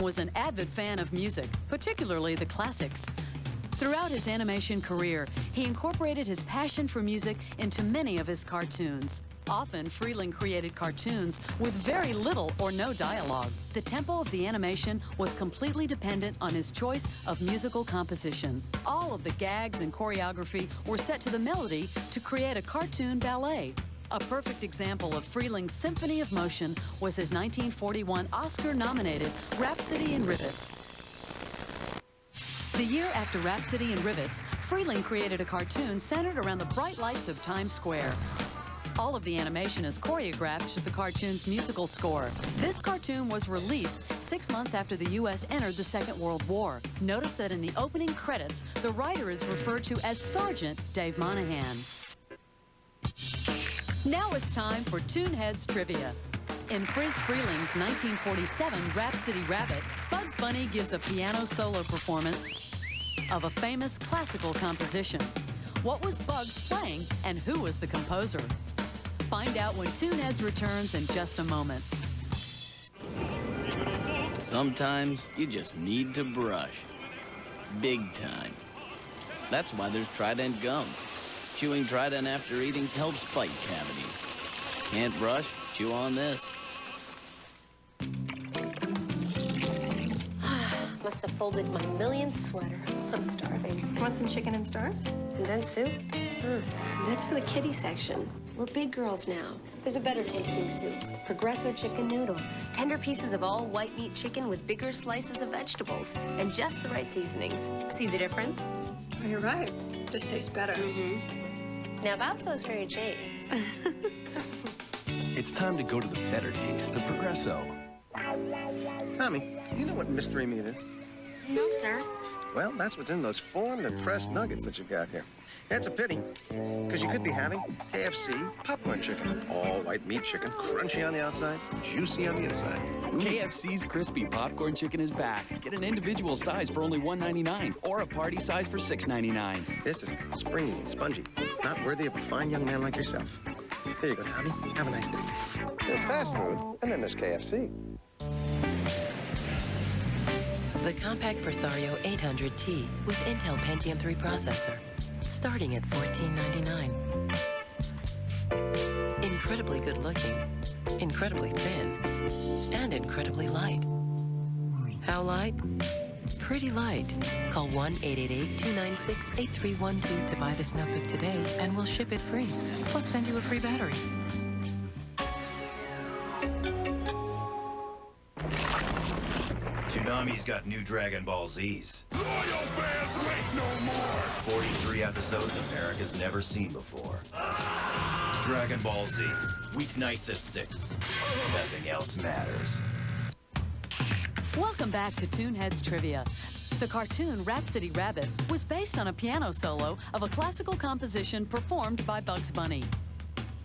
Was an avid fan of music, particularly the classics. Throughout his animation career, he incorporated his passion for music into many of his cartoons. Often, Freleng created cartoons with very little or no dialogue. The tempo of the animation was completely dependent on his choice of musical composition. All of the gags and choreography were set to the melody to create a cartoon ballet. A perfect example of Freleng's symphony of motion was his 1941 Oscar-nominated Rhapsody in Rivets. The year after Rhapsody in Rivets, Freleng created a cartoon centered around the bright lights of Times Square. All of the animation is choreographed to the cartoon's musical score. This cartoon was released 6 months after the U.S. entered the Second World War. Notice that in the opening credits, the writer is referred to as Sergeant Dave Monahan. Now it's time for ToonHeads Trivia. In Friz Freleng's 1947 Rhapsody Rabbit, Bugs Bunny gives a piano solo performance of a famous classical composition. What was Bugs playing and who was the composer? Find out when ToonHeads returns in just a moment. Sometimes you just need to brush. Big time. That's why there's Trident gum. Chewing Trident after eating helps fight cavities. Can't brush? Chew on this. Must have folded my millionth sweater. I'm starving. Want some chicken and stars? And then soup? That's for the kiddie section. We're big girls now. There's a better tasting soup. Progresso chicken noodle. Tender pieces of all white meat chicken with bigger slices of vegetables. And just the right seasonings. See the difference? Oh, you're right. Just tastes better. Now about those Mary Janes. It's time to go to the better taste, the Progresso. Tommy, you know what mystery meat is? No, sir. Well, that's what's in those formed and pressed nuggets that you got here. It's a pity, because you could be having KFC popcorn chicken. All white meat chicken, crunchy on the outside, juicy on the inside. KFC's crispy popcorn chicken is back. Get an individual size for only $1.99 or a party size for $6.99. This is springy and spongy, not worthy of a fine young man like yourself. Here you go, Tommy. Have a nice day. There's fast food, and then there's KFC. The compact Presario 800T with Intel Pentium 3 processor, starting at $14.99. Incredibly good looking, incredibly thin, and incredibly light. How light? Pretty light. Call 1-888-296-8312 to buy this notebook today, and we'll ship it free. Plus send you a free battery. Toonami's got new Dragon Ball Zs. Loyal fans wait no more! 43 episodes America's never seen before. Dragon Ball Z, weeknights at 6. Nothing else matters. Welcome back to ToonHeads Trivia. The cartoon Rhapsody Rabbit was based on a piano solo of a classical composition performed by Bugs Bunny.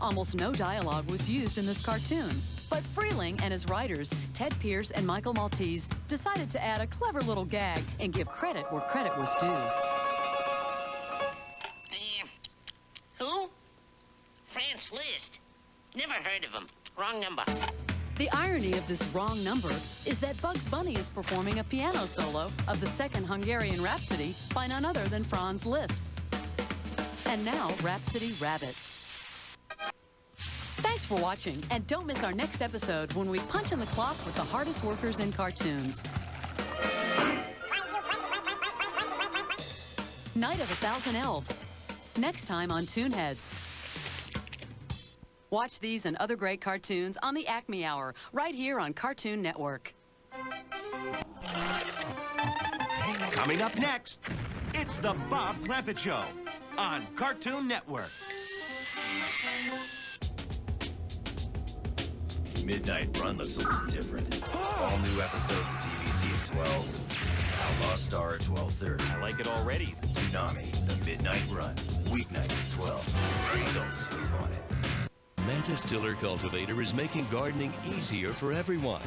Almost no dialogue was used in this cartoon, but Freleng and his writers, Ted Pierce and Michael Maltese, decided to add a clever little gag and give credit where credit was due. Who? France Liszt. Never heard of him. Wrong number. The irony of this wrong number is that Bugs Bunny is performing a piano solo of the second Hungarian Rhapsody by none other than Franz Liszt. And now, Rhapsody Rabbit. Thanks for watching, and don't miss our next episode when we punch in the clock with the hardest workers in cartoons. Night of 1,000 Elves. Next time on ToonHeads. Watch these and other great cartoons on the Acme Hour, right here on Cartoon Network. Coming up next, it's the Bob Clampett Show on Cartoon Network. Midnight Run looks a little different. All new episodes of DBZ at 12. Outlaw Star at 12:30. I like it already. Toonami, The Midnight Run. Weeknight at 12. Don't sleep on it. Mantis Tiller Cultivator is making gardening easier for everyone.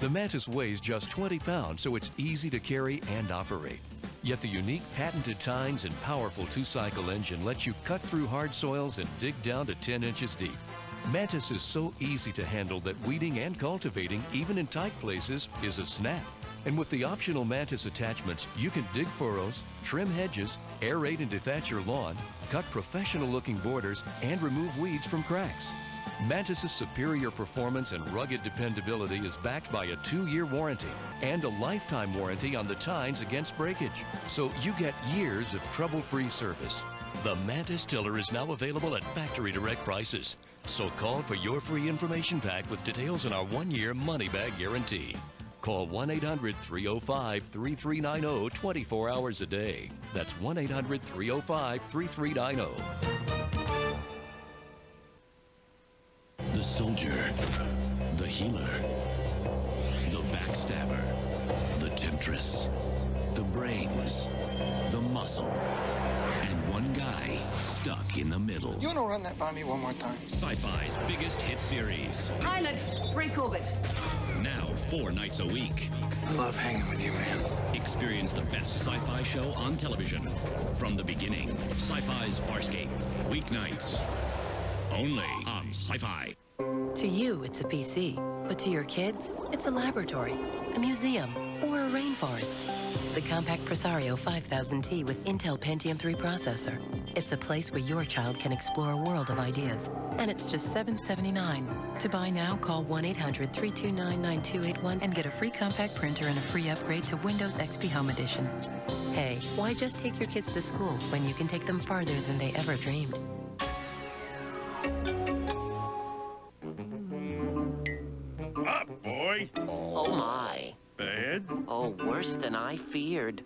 The Mantis weighs just 20 pounds, so it's easy to carry and operate. Yet the unique patented tines and powerful two-cycle engine lets you cut through hard soils and dig down to 10 inches deep. Mantis is so easy to handle that weeding and cultivating, even in tight places, is a snap. And with the optional Mantis attachments, you can dig furrows, trim hedges, aerate and dethatch your lawn, cut professional-looking borders, and remove weeds from cracks. Mantis's superior performance and rugged dependability is backed by a 2-year warranty and a lifetime warranty on the tines against breakage. So you get years of trouble-free service. The Mantis tiller is now available at factory direct prices. So call for your free information pack with details on our 1-year money-back guarantee. Call 1-800-305-3390 24 hours a day. That's 1-800-305-3390. The soldier, the healer, the backstabber, the temptress, the brains, the muscle, and one guy stuck in the middle. You want to run that by me one more time? Sci-Fi's biggest hit series. Pilot, pre-COVID. Now 4 nights a week. I love hanging with you, man. Experience the best sci-fi show on television. From the beginning, Sci-Fi's Farscape. Weeknights. Only on Sci-Fi. To you, it's a PC, but to your kids, it's a laboratory, a museum, or a rainforest. The compact Presario 5000T with Intel Pentium 3 processor. It's a place where your child can explore a world of ideas. And it's just $779. To buy now, call 1-800-329-9281 and get a free compact printer and a free upgrade to Windows XP Home Edition. Hey, why just take your kids to school when you can take them farther than they ever dreamed? Up, boy. Oh, my. Bad? Oh, worse than I feared.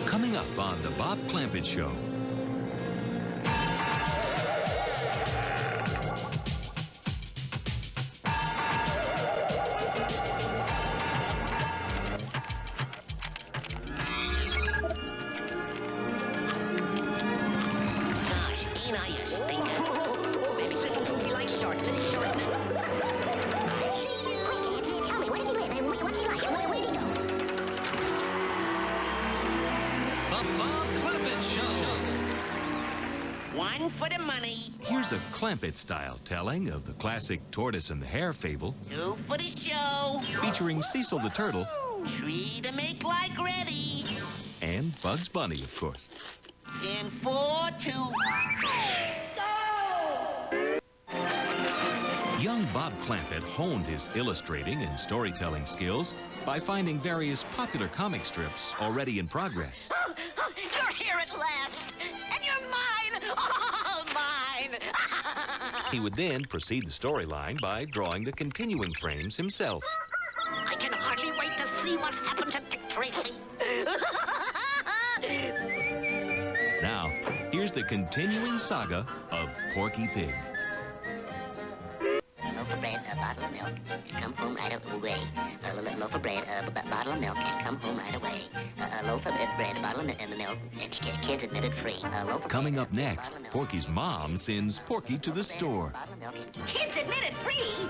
Coming up on The Bob Clampett Show. One for the money. Here's a Clampett-style telling of the classic Tortoise and the Hare fable. 2 for the show. Featuring Cecil the Turtle. 3 to make like ready. And Bugs Bunny, of course. And 4 to... Young Bob Clampett honed his illustrating and storytelling skills by finding various popular comic strips already in progress. You're here at last. And you're mine. All mine. He would then proceed the storyline by drawing the continuing frames himself. I can hardly wait to see what happened to Dick Tracy. Now, here's the continuing saga of Porky Pig. A loaf of bread, a bottle of milk, come home right away. A loaf of bread, a bottle of milk, and come home right away. A loaf of bread, a bottle of milk, kids admitted free. Coming up next, Porky's mom sends Porky to the store. Kids admitted free?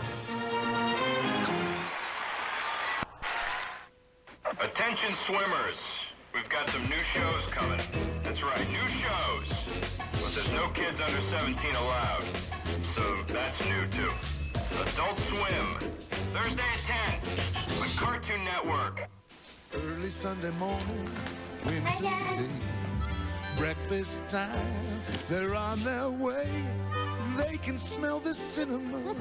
Attention swimmers, we've got some new shows coming. That's right, new shows. But there's no kids under 17 allowed. So that's new too. Adult Swim, Thursday at 10 on Cartoon Network. Early Sunday morning, winter day, breakfast time, they're on their way. They can smell the cinnamon.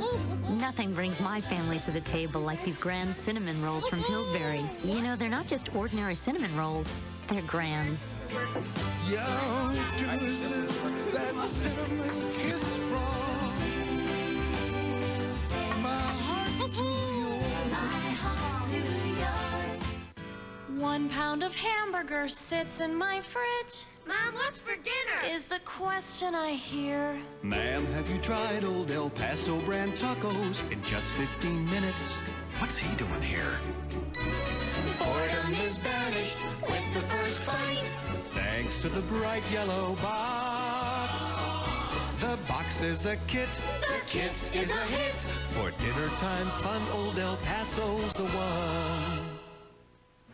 Nothing brings my family to the table like these grand cinnamon rolls from Pillsbury. You know, they're not just ordinary cinnamon rolls, they're grands. Yeah, you can resist that cinnamon kiss from my heart to yours. My heart to yours. 1 pound of hamburger sits in my fridge. Mom, what's for dinner? Is the question I hear. Ma'am, have you tried old El Paso brand tacos in just 15 minutes? What's he doing here? Boredom is banished with the first bite. Thanks to the bright yellow box. The box is a kit. The kit is a hit. For dinner time fun, old El Paso's the one.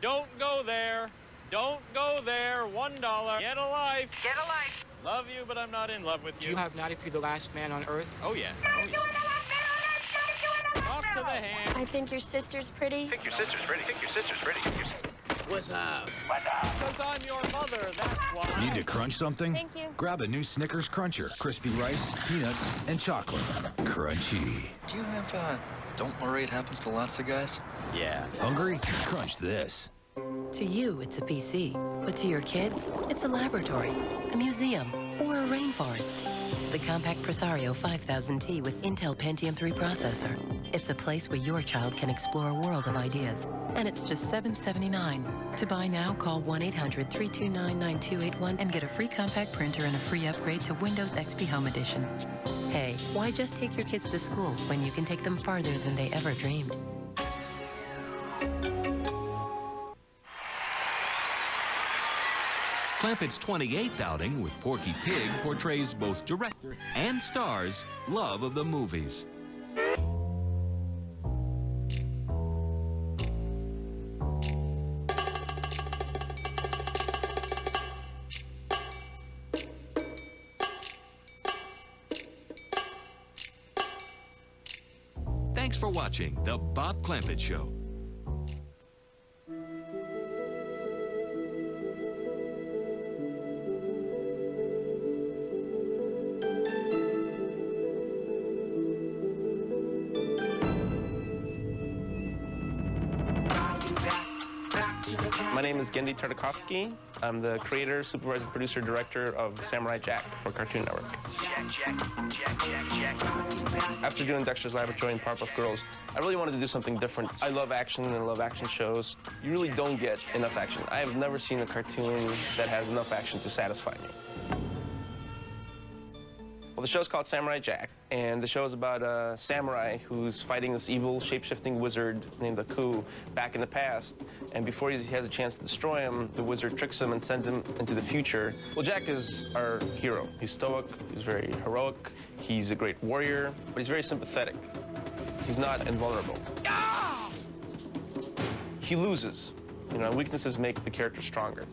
Don't go there. Don't go there. $1. Get a life. Get a life. Love you, but I'm not in love with you. Do you have Natty P, the last man on Earth? Oh, yeah. Oh, yeah. Off to the hand. I think your sister's pretty. Think your sister's pretty. Think your sister's pretty. What's up? What's up? Because I'm your mother, that's why. Need to crunch something? Thank you. Grab a new Snickers Cruncher. Crispy rice, peanuts, and chocolate. Crunchy. Do you have, don't worry, it happens to lots of guys? Yeah. Hungry? Crunch this. To you, it's a PC. But to your kids, it's a laboratory, a museum, or a rainforest. The compact Presario 5000T with Intel Pentium 3 processor. It's a place where your child can explore a world of ideas. And it's just $7.79. To buy now, call 1-800-329-9281 and get a free compact printer and a free upgrade to Windows XP Home Edition. Hey, why just take your kids to school when you can take them farther than they ever dreamed? Clampett's 28th outing with Porky Pig portrays both director and star's love of the movies. Thanks for watching The Bob Clampett Show. My name is Genndy Tartakovsky. I'm the creator, supervisor, producer, director of Samurai Jack for Cartoon Network. After doing Dexter's Laboratory and Powerpuff Girls, I really wanted to do something different. I love action and I love action shows. You really don't get enough action. I have never seen a cartoon that has enough action to satisfy me. Well, the show's called Samurai Jack, and the show is about a samurai who's fighting this evil, shape-shifting wizard named Aku back in the past. And before he has a chance to destroy him, the wizard tricks him and sends him into the future. Well, Jack is our hero. He's stoic, he's very heroic, he's a great warrior, but he's very sympathetic. He's not invulnerable. He loses. You know, weaknesses make the character stronger.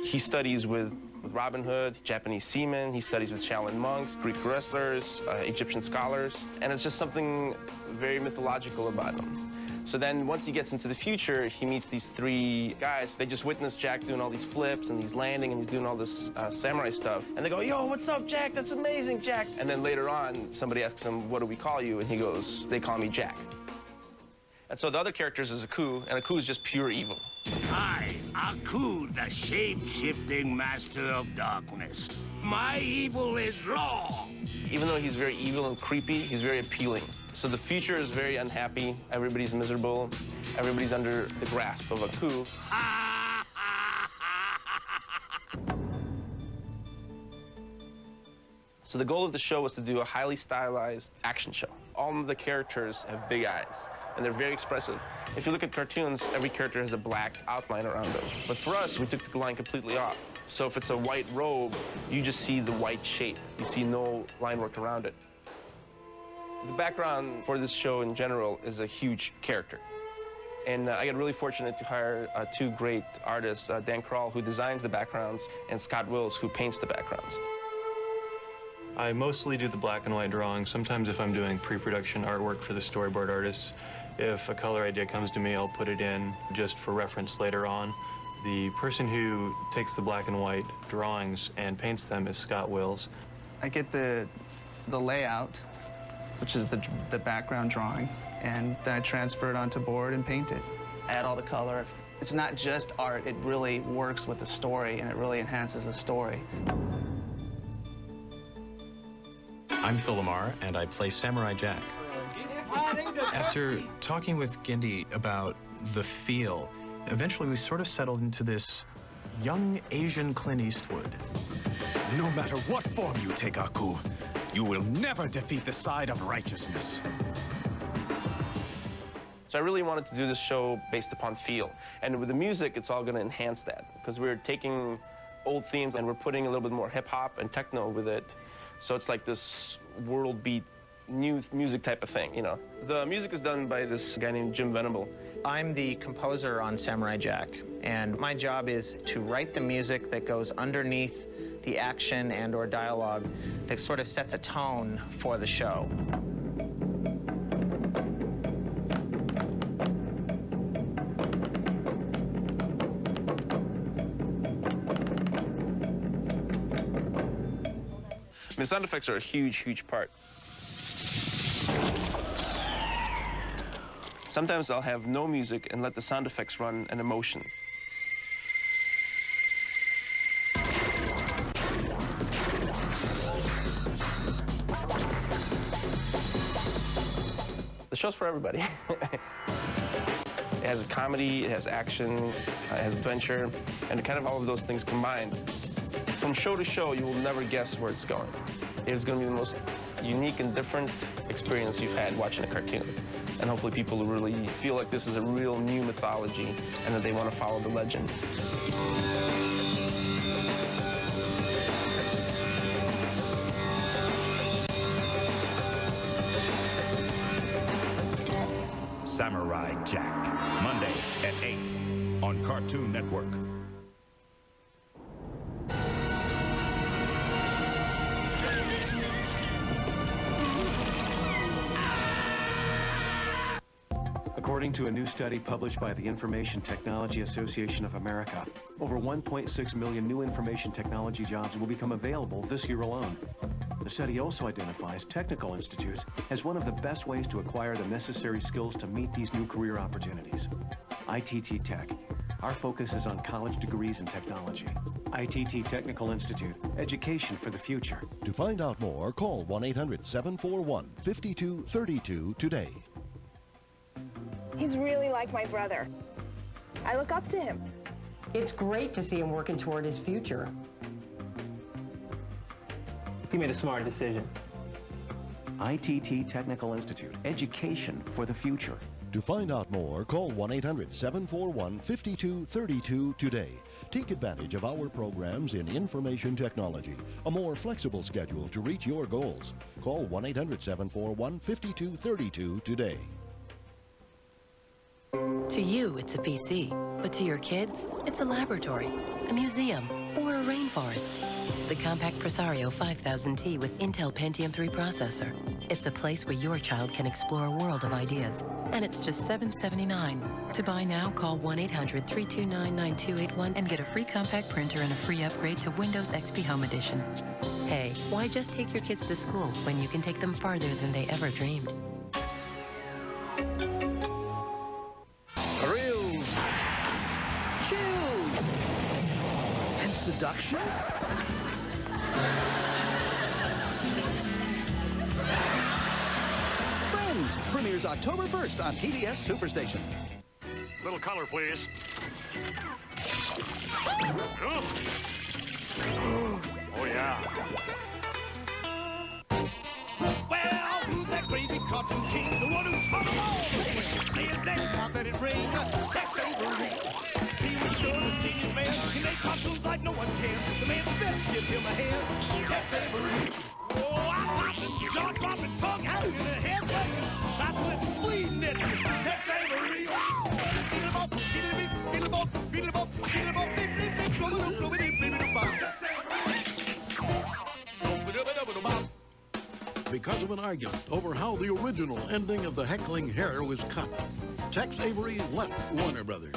He studies with Robin Hood, Japanese seamen, he studies with Shaolin monks, Greek wrestlers, Egyptian scholars, and it's just something very mythological about him. So then once he gets into the future, he meets these three guys. They just witness Jack doing all these flips and he's landing and he's doing all this samurai stuff. And they go, yo, what's up, Jack? That's amazing, Jack. And then later on, somebody asks him, what do we call you? And he goes, they call me Jack. And so the other characters is Aku, and Aku is just pure evil. I, Aku, the shape-shifting master of darkness. My evil is law. Even though he's very evil and creepy, he's very appealing. So the future is very unhappy. Everybody's miserable. Everybody's under the grasp of Aku. So the goal of the show was to do a highly stylized action show. All of the characters have big eyes, and they're very expressive. If you look at cartoons, every character has a black outline around them. But for us, we took the line completely off. So if it's a white robe, you just see the white shape. You see no line work around it. The background for this show in general is a huge character. And I got really fortunate to hire two great artists, Dan Kroll, who designs the backgrounds, and Scott Wills, who paints the backgrounds. I mostly do the black and white drawings. Sometimes if I'm doing pre-production artwork for the storyboard artists, if a color idea comes to me, I'll put it in just for reference later on. The person who takes the black and white drawings and paints them is Scott Wills. I get the layout, which is the background drawing, and then I transfer it onto board and paint it. Add all the color. It's not just art, it really works with the story, and it really enhances the story. I'm Phil Lamar, and I play Samurai Jack. After talking with Genndy about the feel, eventually we sort of settled into this young Asian Clint Eastwood. No matter what form you take, Aku, you will never defeat the side of righteousness. So I really wanted to do this show based upon feel. And with the music, it's all going to enhance that, because we're taking old themes and we're putting a little bit more hip-hop and techno with it. So it's like this world beat, new music type of thing, you know. The music is done by this guy named Jim Venable. I'm the composer on Samurai Jack, and my job is to write the music that goes underneath the action and or dialogue that sort of sets a tone for the show. I mean, sound effects are a huge, huge part. Sometimes I'll have no music and let the sound effects run an emotion. The show's for everybody. It has a comedy, it has action, it has adventure, and kind of all of those things combined. From show to show, you will never guess where it's going. It's going to be the most unique and different experience you've had watching a cartoon. And hopefully people will really feel like this is a real new mythology and that they want to follow the legend. Samurai Jack, Monday at 8 on Cartoon Network. According to a new study published by the Information Technology Association of America, over 1.6 million new information technology jobs will become available this year alone. The study also identifies technical institutes as one of the best ways to acquire the necessary skills to meet these new career opportunities. ITT Tech. Our focus is on college degrees in technology. ITT Technical Institute. Education for the future. To find out more, call 1-800-741-5232 today. He's really like my brother. I look up to him. It's great to see him working toward his future. He made a smart decision. ITT Technical Institute. Education for the future. To find out more, call 1-800-741-5232 today. Take advantage of our programs in information technology, a more flexible schedule to reach your goals. Call 1-800-741-5232 today. To you, it's a PC, but to your kids, it's a laboratory, a museum, or a rainforest. The compact Presario 5000T with Intel Pentium 3 processor. It's a place where your child can explore a world of ideas. And it's just $779. To buy now, call 1-800-329-9281 and get a free compact printer and a free upgrade to Windows XP Home Edition. Hey, why just take your kids to school when you can take them farther than they ever dreamed? Thrills, chills, and seduction? Friends premieres October 1st on TBS Superstation. Little color, please. Oh, yeah. Well, who's that crazy cartoon king? The one who taught them all this way. Say his name, not let it ring. Tex Avery. He was sure a genius man. He made cartoons like no one can. The man's best, give him a hand. Tex Avery. Oh, I'm popping, jaw dropping, tongue out in the head. Shots with bleeding it. Tex Avery. Beetle-bop, beetle-beep, beetle-bop, beetle-bop, beetle-bop, beep-beep-beep, bloop-a-doop-bloop-a-deep, beep-a-doop-bop. Tex Avery. Bloop-a-doop-a-doop-a-doop-bop. Because of an argument over how the original ending of The Heckling Hare was cut, Tex Avery left Warner Brothers.